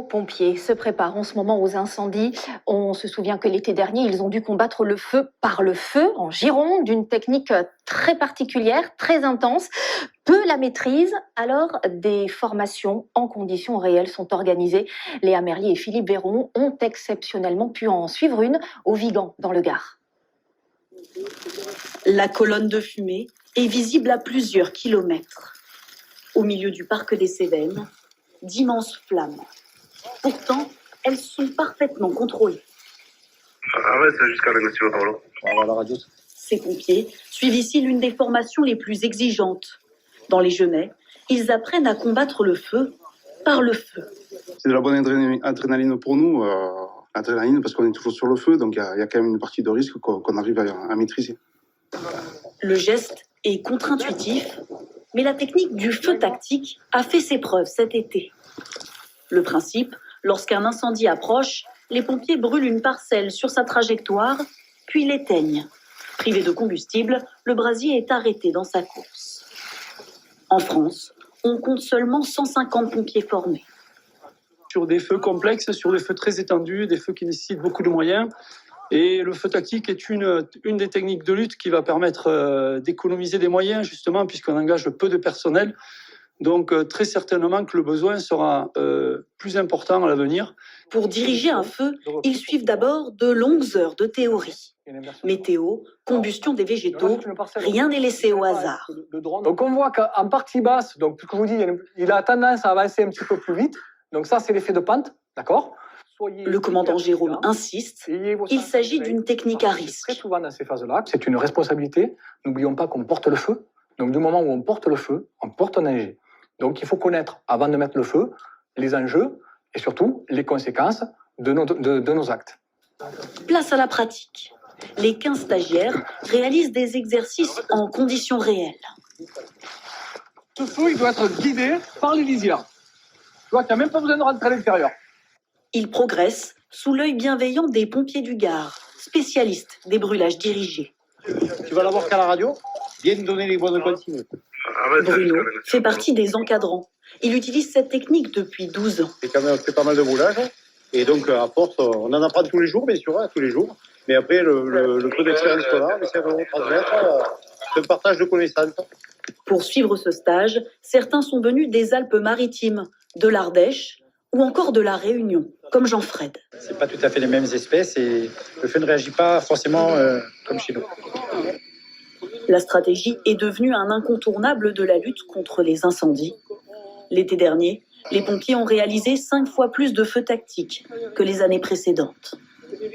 Nos pompiers se préparent en ce moment aux incendies. On se souvient que l'été dernier, ils ont dû combattre le feu par le feu en Gironde, d'une technique très particulière, très intense. Peu la maîtrisent, alors des formations en conditions réelles sont organisées. Léa Merlier et Philippe Véron ont exceptionnellement pu en suivre une au Vigan, dans le Gard. La colonne de fumée est visible à plusieurs kilomètres. Au milieu du parc des Cévennes, d'immenses flammes. Pourtant, elles sont parfaitement contrôlées. Ces pompiers suivent ici l'une des formations les plus exigeantes. Dans les Genêts, ils apprennent à combattre le feu par le feu. C'est de la bonne adrénaline pour nous, adrénaline parce qu'on est toujours sur le feu, donc il y a quand même une partie de risque qu'on arrive à maîtriser. Le geste est contre-intuitif, mais la technique du feu tactique a fait ses preuves cet été. Le principe, lorsqu'un incendie approche, les pompiers brûlent une parcelle sur sa trajectoire, puis l'éteignent. Privé de combustible, le brasier est arrêté dans sa course. En France, on compte seulement 150 pompiers formés. Sur des feux complexes, sur des feux très étendus, des feux qui nécessitent beaucoup de moyens. Et le feu tactique est une des techniques de lutte qui va permettre d'économiser des moyens, justement, puisqu'on engage peu de personnel. Donc, très certainement que le besoin sera plus important à l'avenir. Pour diriger un feu, ils suivent d'abord de longues heures de théorie. Météo, combustion des végétaux, rien n'est laissé au hasard. Donc, on voit qu'en partie basse, donc, ce que je vous dis, il a tendance à avancer un petit peu plus vite. Donc, ça, c'est l'effet de pente, d'accord ? Le commandant Jérôme insiste, il s'agit d'une technique à risque. Très souvent dans ces phases-là, c'est une responsabilité. N'oublions pas qu'on porte le feu. Donc, du moment où on porte le feu, on porte un danger. Donc, il faut connaître, avant de mettre le feu, les enjeux et surtout les conséquences de nos actes. Place à la pratique. Les 15 stagiaires réalisent des exercices en conditions réelles. Ce feu, il doit être guidé par les lisières. Tu vois qu'il n'y a même pas besoin de rentrer à l'intérieur. Ils progressent sous l'œil bienveillant des pompiers du Gard, spécialistes des brûlages dirigés. Tu vas l'avoir qu'à la radio, viens nous donner les bonnes consignes. Bruno fait partie des encadrants. Il utilise cette technique depuis 12 ans. J'ai quand même fait pas mal de brûlages. Et donc, à force, on en apprend tous les jours, bien sûr, tous les jours. Mais après, le peu d'expérience qu'on a, on essaie de le transmettre, de partage de connaissances. Pour suivre ce stage, certains sont venus des Alpes-Maritimes, de l'Ardèche ou encore de la Réunion, comme Jean-Fred. C'est pas tout à fait les mêmes espèces et le feu ne réagit pas forcément comme chez nous. La stratégie est devenue un incontournable de la lutte contre les incendies. L'été dernier, les pompiers ont réalisé 5 fois plus de feux tactiques que les années précédentes.